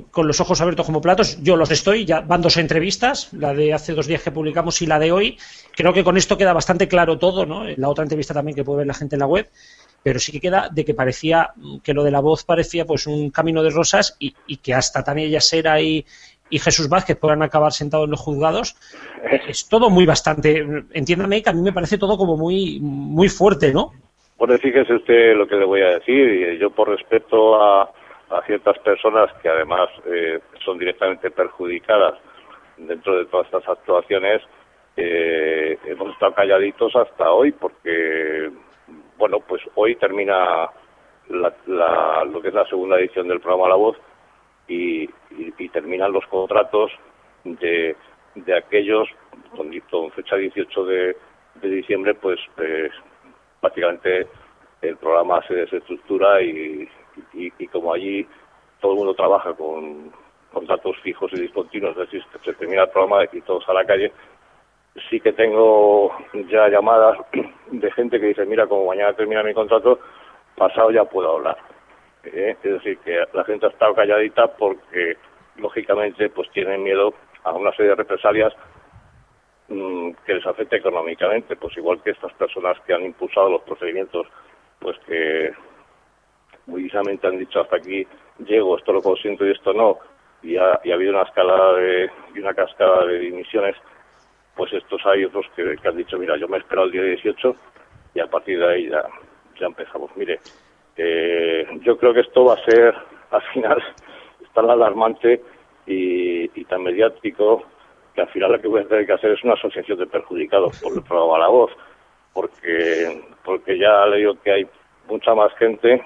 con los ojos abiertos como platos. Yo los estoy, ya van 2 entrevistas, la de hace 2 días que publicamos y la de hoy. Creo que con esto queda bastante claro todo, ¿no? La otra entrevista también que puede ver la gente en la web, pero sí que queda de que parecía, que lo de La Voz parecía pues un camino de rosas y que hasta Tania Yasera y y Jesús Vázquez puedan acabar sentados en los juzgados, es todo muy bastante, entiéndame que a mí me parece todo como muy, muy fuerte, ¿no? Bueno, fíjese usted lo que le voy a decir, y yo por respeto a ciertas personas que además son directamente perjudicadas dentro de todas estas actuaciones, hemos estado calladitos hasta hoy porque, bueno, pues hoy termina lo que es la segunda edición del programa La Voz y terminan los contratos de aquellos con fecha 18 de diciembre, pues prácticamente el programa se desestructura y como allí todo el mundo trabaja con datos fijos y discontinuos, es decir, se termina el programa y todos a la calle. Sí que tengo ya llamadas de gente que dice, mira, como mañana termina mi contrato, pasado ya puedo hablar. Es decir, que la gente ha estado calladita porque, lógicamente, pues tienen miedo a una serie de represalias que les afecte económicamente, pues igual que estas personas que han impulsado los procedimientos, pues que muy lisamente han dicho hasta aquí llego, esto lo consiento y esto no, y ha habido una escalada y una cascada de dimisiones. Pues estos hay otros que han dicho, mira, yo me he esperado el día 18 y a partir de ahí ya empezamos. Mire, yo creo que esto va a ser, al final, tan alarmante y tan mediático, que al final lo que voy a tener que hacer es una asociación de perjudicados por el programa La Voz, porque ya le digo que hay mucha más gente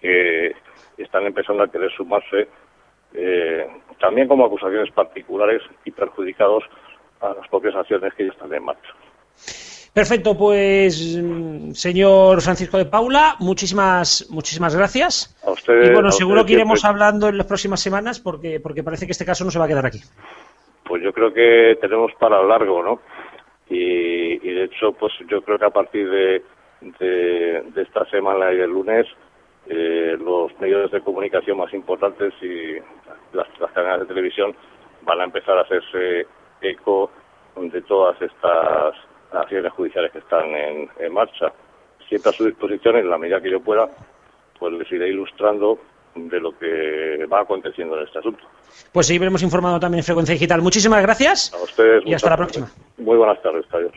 que están empezando a querer sumarse, también como acusaciones particulares y perjudicados a las propias acciones que ya están en marcha. Perfecto, pues señor Francisco de Paula, muchísimas gracias. A ustedes, y bueno, seguro que iremos siempre hablando en las próximas semanas porque parece que este caso no se va a quedar aquí. Pues yo creo que tenemos para largo, ¿no? Y de hecho, pues yo creo que a partir de esta semana y el lunes, los medios de comunicación más importantes y las cadenas de televisión van a empezar a hacerse eco de todas estas acciones judiciales que están en marcha. Siempre a su disposición, en la medida que yo pueda, pues les iré ilustrando de lo que va aconteciendo en este asunto. Pues seguiremos informando también en Frecuencia Digital. Muchísimas gracias. A ustedes. Y hasta la próxima. Muy buenas tardes. Adiós.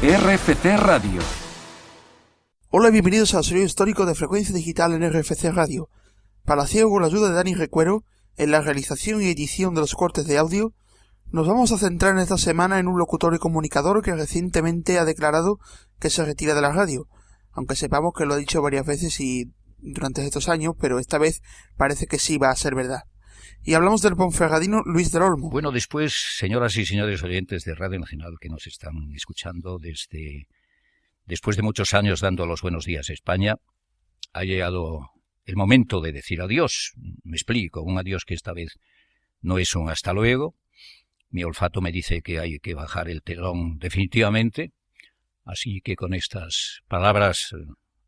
RFC Radio. Hola y bienvenidos al sonido histórico de Frecuencia Digital en RFC Radio. Palacio, con la ayuda de Dani Recuero, en la realización y edición de los cortes de audio, nos vamos a centrar en esta semana en un locutor y comunicador que recientemente ha declarado que se retira de la radio, aunque sepamos que lo ha dicho varias veces y durante estos años, pero esta vez parece que sí va a ser verdad. Y hablamos del ponferradino Luis del Olmo. Bueno, después, señoras y señores oyentes de Radio Nacional que nos están escuchando después de muchos años dando los buenos días a España, ha llegado el momento de decir adiós. Me explico, un adiós que esta vez no es un hasta luego. Mi olfato me dice que hay que bajar el telón definitivamente, así que con estas palabras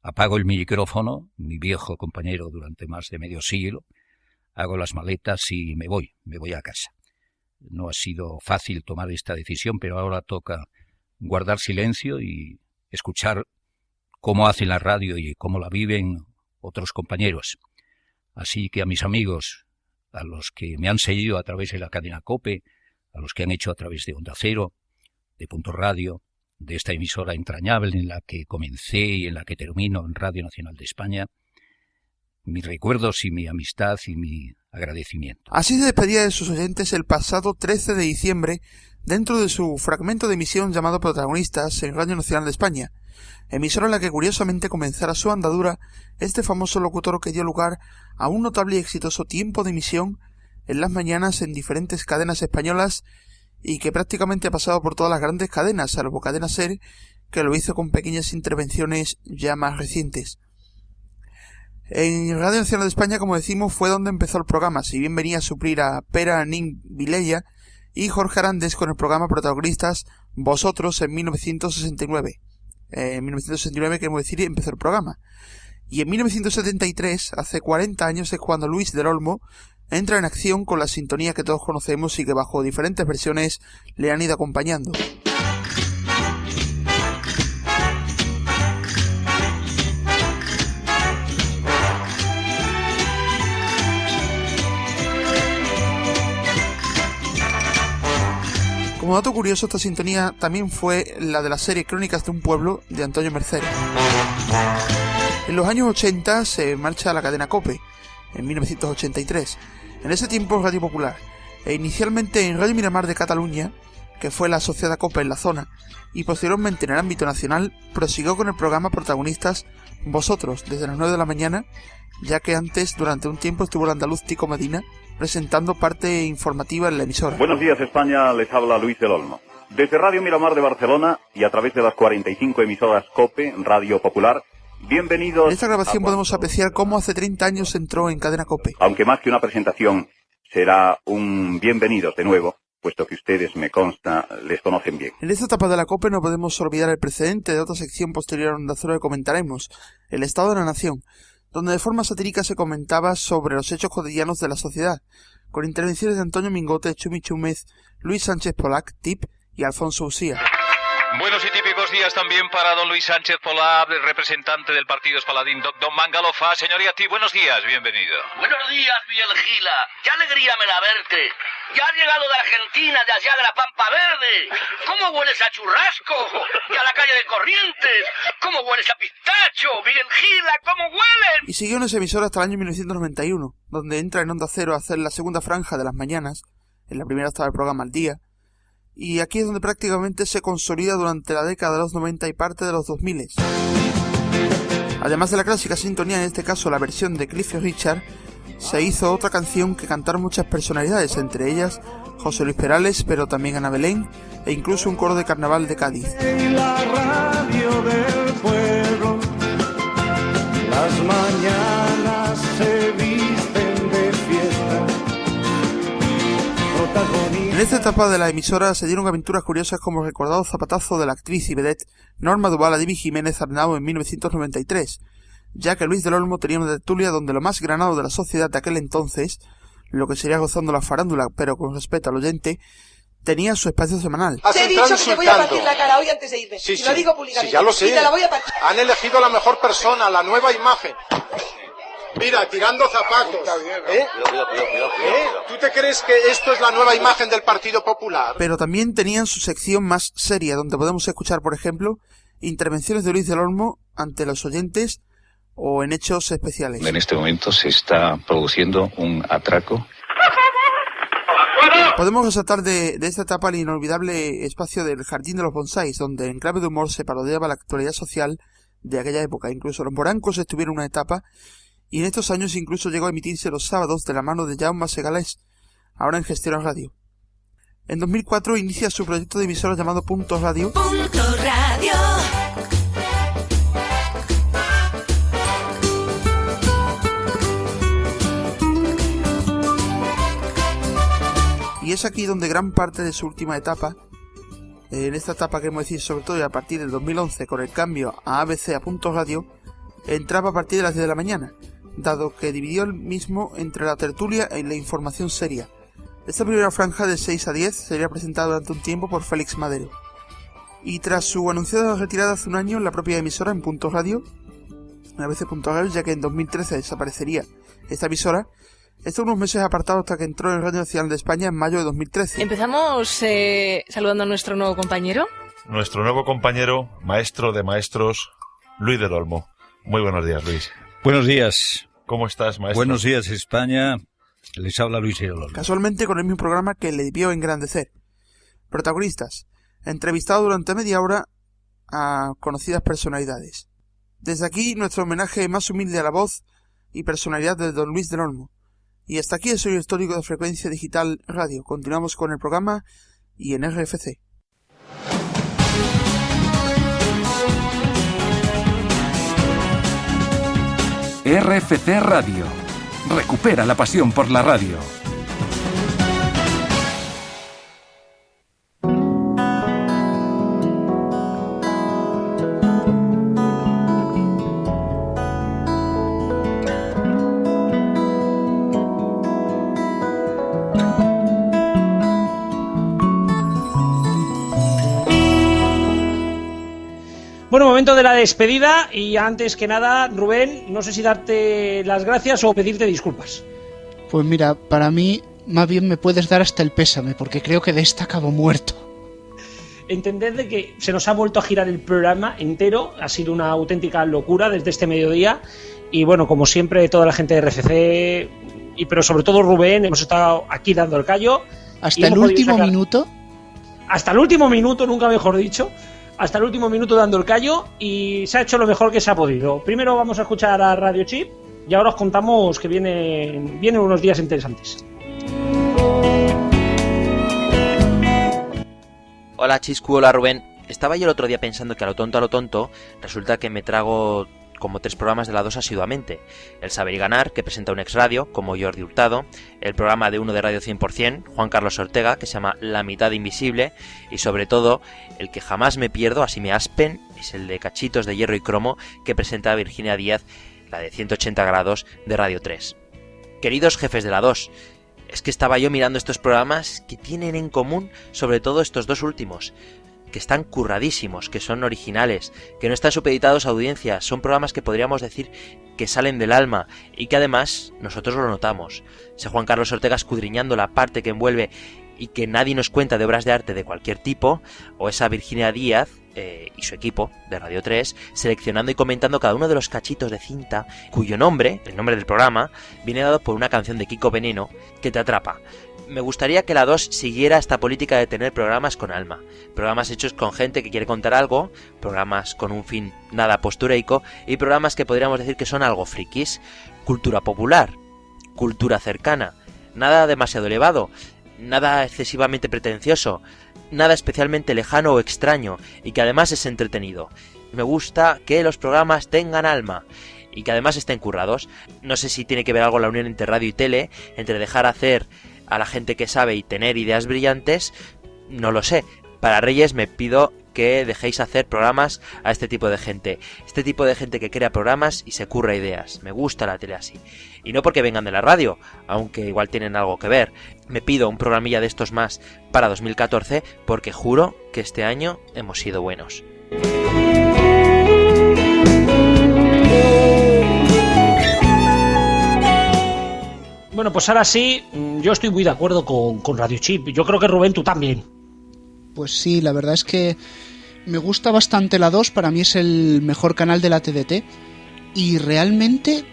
apago el micrófono, mi viejo compañero durante más de medio siglo, hago las maletas y me voy a casa. No ha sido fácil tomar esta decisión, pero ahora toca guardar silencio y escuchar cómo hacen la radio y cómo la viven otros compañeros. Así que a mis amigos, a los que me han seguido a través de la cadena COPE, a los que han hecho a través de Onda Cero, de Punto Radio, de esta emisora entrañable en la que comencé y en la que termino en Radio Nacional de España, mis recuerdos y mi amistad y mi agradecimiento. Así se despedía de sus oyentes el pasado 13 de diciembre dentro de su fragmento de emisión llamado Protagonistas en Radio Nacional de España, emisora en la que curiosamente comenzara su andadura este famoso locutor que dio lugar a un notable y exitoso tiempo de emisión en las mañanas en diferentes cadenas españolas y que prácticamente ha pasado por todas las grandes cadenas, salvo Cadena SER, que lo hizo con pequeñas intervenciones ya más recientes. En Radio Nacional de España, como decimos, fue donde empezó el programa, si bien venía a suplir a Pera Nin Vilella y Jorge Arandes con el programa Protagonistas Vosotros en 1969. En 1969, queremos decir, empezó el programa. Y en 1973, hace 40 años, es cuando Luis del Olmo entra en acción con la sintonía que todos conocemos y que bajo diferentes versiones le han ido acompañando. como dato curioso, esta sintonía también fue la de la serie Crónicas de un pueblo de Antonio Mercero. En los años 80 se marcha a la cadena COPE, en 1983. En ese tiempo Radio Popular, e inicialmente en Radio Miramar de Cataluña, que fue la asociada COPE en la zona, y posteriormente en el ámbito nacional, prosiguió con el programa Protagonistas Vosotros, desde las 9 de la mañana, ya que antes, durante un tiempo, estuvo el andaluz Tico Medina, presentando parte informativa en la emisora. Buenos días, España, les habla Luis del Olmo. Desde Radio Miramar de Barcelona y a través de las 45 emisoras COPE, Radio Popular, bienvenidos. En esta grabación podemos apreciar cómo hace 30 años entró en cadena COPE. Aunque más que una presentación, será un bienvenidos de nuevo, puesto que ustedes, me consta, les conocen bien. En esta etapa de la COPE no podemos olvidar el precedente de otra sección posterior a Onda Cero que comentaremos, El Estado de la Nación, donde de forma satírica se comentaba sobre los hechos cotidianos de la sociedad, con intervenciones de Antonio Mingote, Chumi Chúmez, Luis Sánchez Polac, Tip y Alfonso Usía. Buenos y típicos días también para don Luis Sánchez Polac, representante del partido Espaladín, don Mangalofa. Señoría Tip, buenos días, bienvenido. Buenos días, Miguel Gila. Qué alegría me da verte. Ya has llegado de Argentina, de allá de la Pampa Verde. ¿Cómo hueles a churrasco? Y a la calle de Corrientes. ¿Cómo hueles a pistacho? Miguel Gila, ¿cómo hueles? Y siguió en esa emisora hasta el año 1991, donde entra en Onda Cero a hacer la segunda franja de las mañanas. En la primera estaba el programa Al Día. Y aquí es donde prácticamente se consolida durante la década de los 90 y parte de los 2000. Además de la clásica sintonía, en este caso la versión de Cliff Richard, se hizo otra canción que cantaron muchas personalidades, entre ellas José Luis Perales, pero también Ana Belén, e incluso un coro de carnaval de Cádiz. En la radio del pueblo, las mañanas se visten de fiesta. En esta etapa de la emisora se dieron aventuras curiosas como el recordado zapatazo de la actriz y vedette Norma Duval a Divi Jiménez Arnau en 1993, ya que Luis del Olmo tenía una tertulia donde lo más granado de la sociedad de aquel entonces, lo que sería gozando la farándula pero con respeto al oyente, tenía su espacio semanal. Te he dicho que te voy a partir la cara hoy antes de irme. Sí, y lo digo públicamente. Sí, ya lo sé. Y te la voy a partir. Han elegido a la mejor persona, la nueva imagen. Mira, tirando zapatos. ¿Tú te crees que esto es la nueva imagen del Partido Popular? Pero también tenían su sección más seria, donde podemos escuchar, por ejemplo, intervenciones de Luis del Olmo ante los oyentes o en hechos especiales. En este momento se está produciendo un atraco. Podemos resaltar de esta etapa el inolvidable espacio del Jardín de los Bonsáis, donde en clave de humor se parodiaba la actualidad social de aquella época. Incluso los morancos estuvieron una etapa, y en estos años incluso llegó a emitirse los sábados de la mano de Jaume Segalés, ahora en Gestión Radio. En 2004 inicia su proyecto de emisora llamado Punto Radio. Punto Radio. Y es aquí donde gran parte de su última etapa, en esta etapa queremos decir sobre todo a partir del 2011 con el cambio a ABC a Punto Radio, entraba a partir de las 10 de la mañana, dado que dividió el mismo entre la tertulia y la información seria. Esta primera franja de 6 a 10 sería presentada durante un tiempo por Félix Madero. Y tras su anunciada retirada hace un año en la propia emisora en Punto Radio, ABC Punto Radio, ya que en 2013 desaparecería esta emisora, estuvo unos meses apartado hasta que entró en Radio Nacional de España en mayo de 2013. Empezamos saludando a nuestro nuevo compañero. Nuestro nuevo compañero, maestro de maestros, Luis del Olmo. Muy buenos días, Luis. Buenos días. ¿Cómo estás, maestro? Buenos días, España. Les habla Luis del Olmo. Casualmente con el mismo programa que le vio engrandecer. Protagonistas. Entrevistado durante media hora a conocidas personalidades. Desde aquí, nuestro homenaje más humilde a la voz y personalidad de don Luis del Olmo. Y hasta aquí el sello histórico de Frecuencia Digital Radio. Continuamos con el programa y en RFC. RFC Radio. Recupera la pasión por la radio. Bueno, momento de la despedida y antes que nada, Rubén, no sé si darte las gracias o pedirte disculpas. Pues mira, para mí más bien me puedes dar hasta el pésame, porque creo que de esta acabo muerto. entended de que se nos ha vuelto a girar el programa entero, ha sido una auténtica locura desde este mediodía, y bueno, como siempre, toda la gente de RFC, pero sobre todo Rubén, hemos estado aquí dando el callo. ¿Hasta el último minuto? Hasta el último minuto, nunca mejor dicho. Hasta el último minuto dando el callo, y se ha hecho lo mejor que se ha podido. Primero vamos a escuchar a Radio Chip y ahora os contamos que vienen unos días interesantes. Hola Chiscu, hola Rubén. Estaba yo el otro día pensando que a lo tonto, resulta que me trago como 3 programas de la 2 asiduamente. El Saber y Ganar, que presenta un ex radio, como Jordi Hurtado, el programa de uno de Radio 100%, Juan Carlos Ortega, que se llama La Mitad Invisible, y sobre todo, el que jamás me pierdo, así me aspen, es el de Cachitos de Hierro y Cromo, que presenta Virginia Díaz, la de 180 grados de Radio 3. Queridos jefes de la 2, es que estaba yo mirando estos programas que tienen en común, sobre todo estos 2 últimos, que están curradísimos, que son originales, que no están supeditados a audiencias, son programas que podríamos decir que salen del alma y que además nosotros lo notamos. Ese Juan Carlos Ortega escudriñando la parte que envuelve y que nadie nos cuenta de obras de arte de cualquier tipo, o esa Virginia Díaz y su equipo de Radio 3 seleccionando y comentando cada uno de los cachitos de cinta cuyo nombre, el nombre del programa, viene dado por una canción de Kiko Veneno que te atrapa. Me gustaría que la 2 siguiera esta política de tener programas con alma, programas hechos con gente que quiere contar algo, programas con un fin nada postureico y programas que podríamos decir que son algo frikis, cultura popular, cultura cercana, nada demasiado elevado, nada excesivamente pretencioso, nada especialmente lejano o extraño y que además es entretenido. Me gusta que los programas tengan alma y que además estén currados. No sé si tiene que ver algo la unión entre radio y tele, entre dejar hacer a la gente que sabe y tener ideas brillantes, no lo sé. Para Reyes me pido que dejéis hacer programas a este tipo de gente que crea programas y se curra ideas. Me gusta la tele así, y no porque vengan de la radio, aunque igual tienen algo que ver. Me pido un programilla de estos más para 2014, porque juro que este año hemos sido buenos. Bueno, pues ahora sí, yo estoy muy de acuerdo con Radio Chip. Yo creo que Rubén, tú también. Pues sí, la verdad es que me gusta bastante la 2, para mí es el mejor canal de la TDT. Y realmente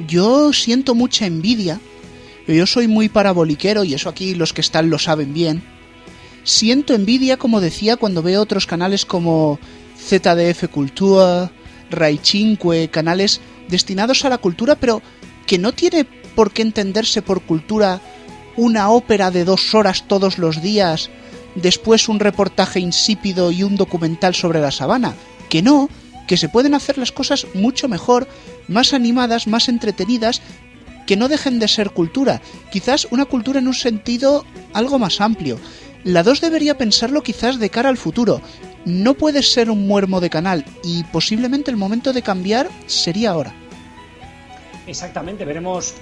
yo siento mucha envidia. Yo soy muy paraboliquero y eso aquí los que están lo saben bien. Siento envidia, como decía, cuando veo otros canales como ZDF Cultura, Rai 5, canales destinados a la cultura, pero que no tiene por qué entenderse por cultura una ópera de 2 horas todos los días, después un reportaje insípido y un documental sobre la sabana. Que no, que se pueden hacer las cosas mucho mejor, más animadas, más entretenidas, que no dejen de ser cultura. Quizás una cultura en un sentido algo más amplio. La 2 debería pensarlo quizás de cara al futuro. No puede ser un muermo de canal y posiblemente el momento de cambiar sería ahora. Exactamente, veremos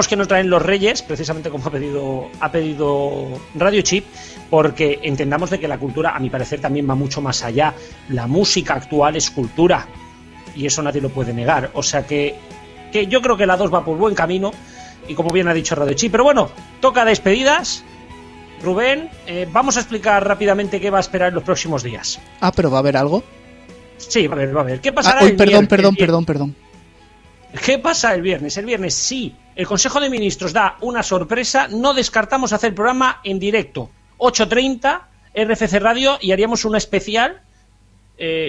qué nos traen los Reyes, precisamente como ha pedido Radio Chip, porque entendamos de que la cultura, a mi parecer, también va mucho más allá. La música actual es cultura y eso nadie lo puede negar. O sea que yo creo que la 2 va por buen camino y como bien ha dicho Radio Chip. Pero bueno, toca despedidas. Rubén, vamos a explicar rápidamente qué va a esperar en los próximos días. Ah, pero ¿va a haber algo? Sí, va a haber. ¿Qué pasará Perdón. ¿Qué pasa el viernes? El viernes sí, el Consejo de Ministros da una sorpresa, no descartamos hacer programa en directo, 8:30, RFC Radio, y haríamos una especial,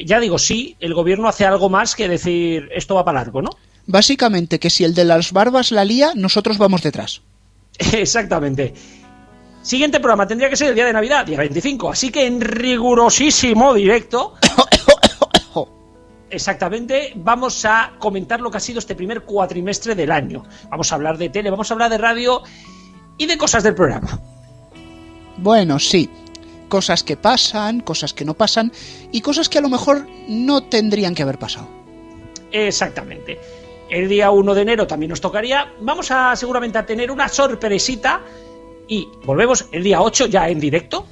ya digo, sí, el gobierno hace algo más que decir, esto va para largo, ¿no? Básicamente que si el de las barbas la lía, nosotros vamos detrás. Exactamente. Siguiente programa tendría que ser el día de Navidad, día 25, así que en rigurosísimo directo... Exactamente, vamos a comentar lo que ha sido este primer cuatrimestre del año. Vamos a hablar de tele, vamos a hablar de radio y de cosas del programa. Bueno, sí, cosas que pasan, cosas que no pasan y cosas que a lo mejor no tendrían que haber pasado. Exactamente. El día 1 de enero también nos tocaría. Vamos a seguramente a tener una sorpresita y volvemos el día 8 ya en directo.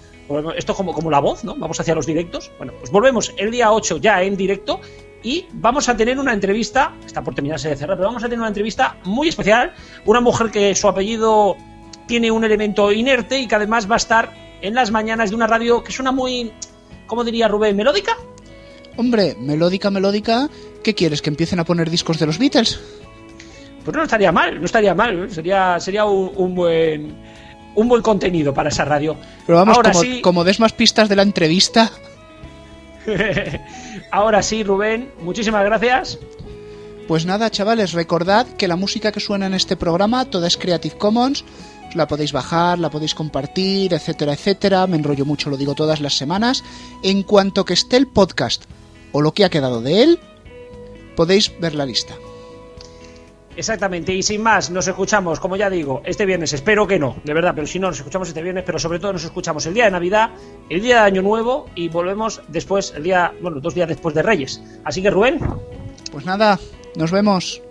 Esto es como La Voz, ¿no? Vamos hacia los directos. Bueno, pues volvemos el día 8 ya en directo. Y vamos a tener una entrevista, está por terminarse de cerrar, pero vamos a tener una entrevista muy especial, una mujer que su apellido tiene un elemento inerte y que además va a estar en las mañanas de una radio que suena muy ¿cómo diría Rubén, melódica? Hombre, melódica, ¿qué quieres? ¿Que empiecen a poner discos de los Beatles? Pues no estaría mal, sería un buen contenido para esa radio. Pero vamos, ahora como des más pistas de la entrevista. Ahora sí, Rubén, muchísimas gracias. Pues nada, chavales, recordad que la música que suena en este programa toda es Creative Commons. La podéis bajar, la podéis compartir, etcétera, etcétera. Me enrollo mucho, lo digo todas las semanas. En cuanto que esté el podcast o lo que ha quedado de él, podéis ver la lista. Exactamente, y sin más, nos escuchamos, como ya digo, este viernes, espero que no, de verdad, pero si no, nos escuchamos este viernes, pero sobre todo nos escuchamos el día de Navidad, el día de Año Nuevo, y volvemos después, 2 días después de Reyes. Así que, Rubén. Pues nada, nos vemos.